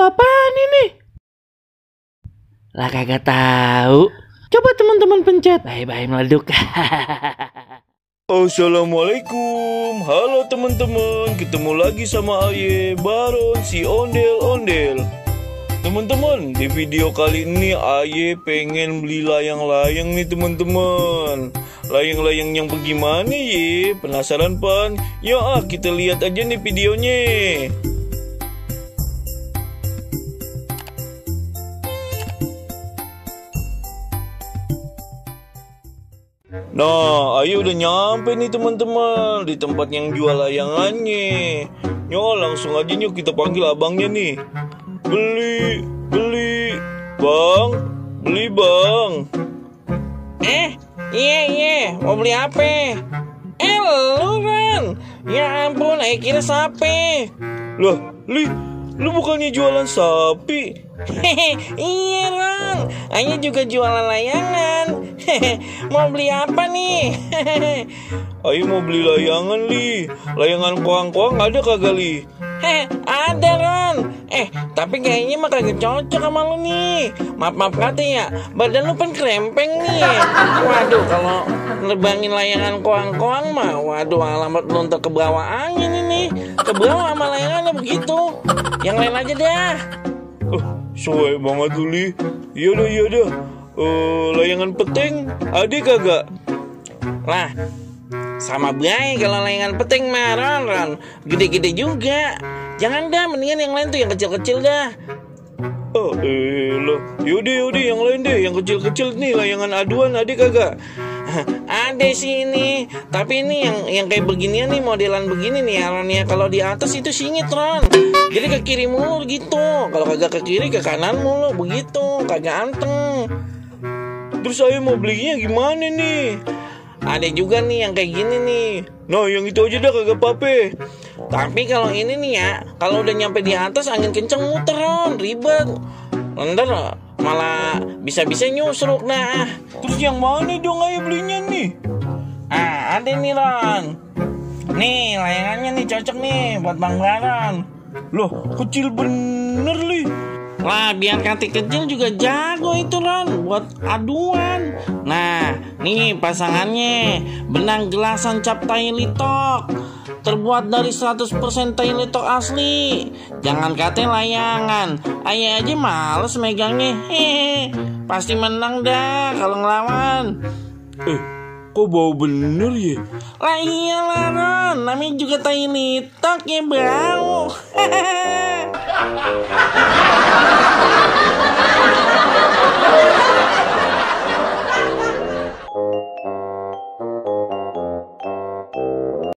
apaan ini? Lah kagak tahu. Coba teman-teman pencet. Bye-bye meleduk. Assalamualaikum, halo teman-teman, ketemu lagi sama Aye Baron si ondel-ondel. Teman-teman, di video kali ini Aye pengen beli layang-layang nih teman-teman. Layang-layang yang bagaimana ye? Penasaran pan? Ya kita lihat aja nih videonya. Nah, Ayo udah nyampe nih teman-teman di tempat yang jual layangannya. Yo, langsung aja yuk kita panggil abangnya nih. Beli, bang, beli bang. Iya, mau beli apa? Lu Ran, ya ampun, kira sapi. Loh, lu bukannya jualan sapi? Iya Ran, Ayah juga jualan layangan. Mau beli apa nih? Ayo mau beli layangan li. Layangan koang-koang ada kagak li? Ada Ran. Tapi kayaknya mah kagak cocok sama lu nih. Maaf kata ya, badan lu kan krempeng nih. Waduh, kalau nerbangin layangan koang-koang mah, waduh alamat lu untuk ke bawah angin ini. Ke bawah sama layangannya begitu. Yang lain aja dah. Soalnya banget tuh li. Iya dah. Layangan peting ada kagak? Lah, sama baik kalau layangan peting mah Ron. Gede-gede juga. Jangan dah, mendingan yang lain tuh yang kecil-kecil dah. Yaudah yang lain deh. Yang kecil-kecil nih layangan aduan ada kagak? Ada sih ini. Tapi ini yang kayak beginian nih, modelan begini nih Ron ya. Kalau di atas itu singit Ron. Jadi ke kiri mulu gitu. Kalau kagak ke kiri ke kanan mulu begitu. Kagak anteng. Terus saya mau belinya gimana nih? Ada juga nih yang kayak gini nih. Nah yang itu aja dah kagak apa-apa. Tapi kalau ini nih ya, kalau udah nyampe di atas angin kenceng muter Ron, ribet. Ntar malah bisa-bisa nyusruk dah. Terus yang mana dong Ayo belinya nih? Ada nih Ron. Nih layangannya nih cocok nih buat Bang Baron. Loh kecil bener li. Lah biar kaki kecil juga jago itu Ron buat aduan. Nah nih pasangannya benang gelasan cap tai litok, terbuat dari 100% tai litok asli. Jangan katanya layangan, Ayah aja males megangnya. Pasti menang dah kalau ngelawan. Kok bau bener ya? Lah iyalah Ron, namanya juga tai litok ya bau.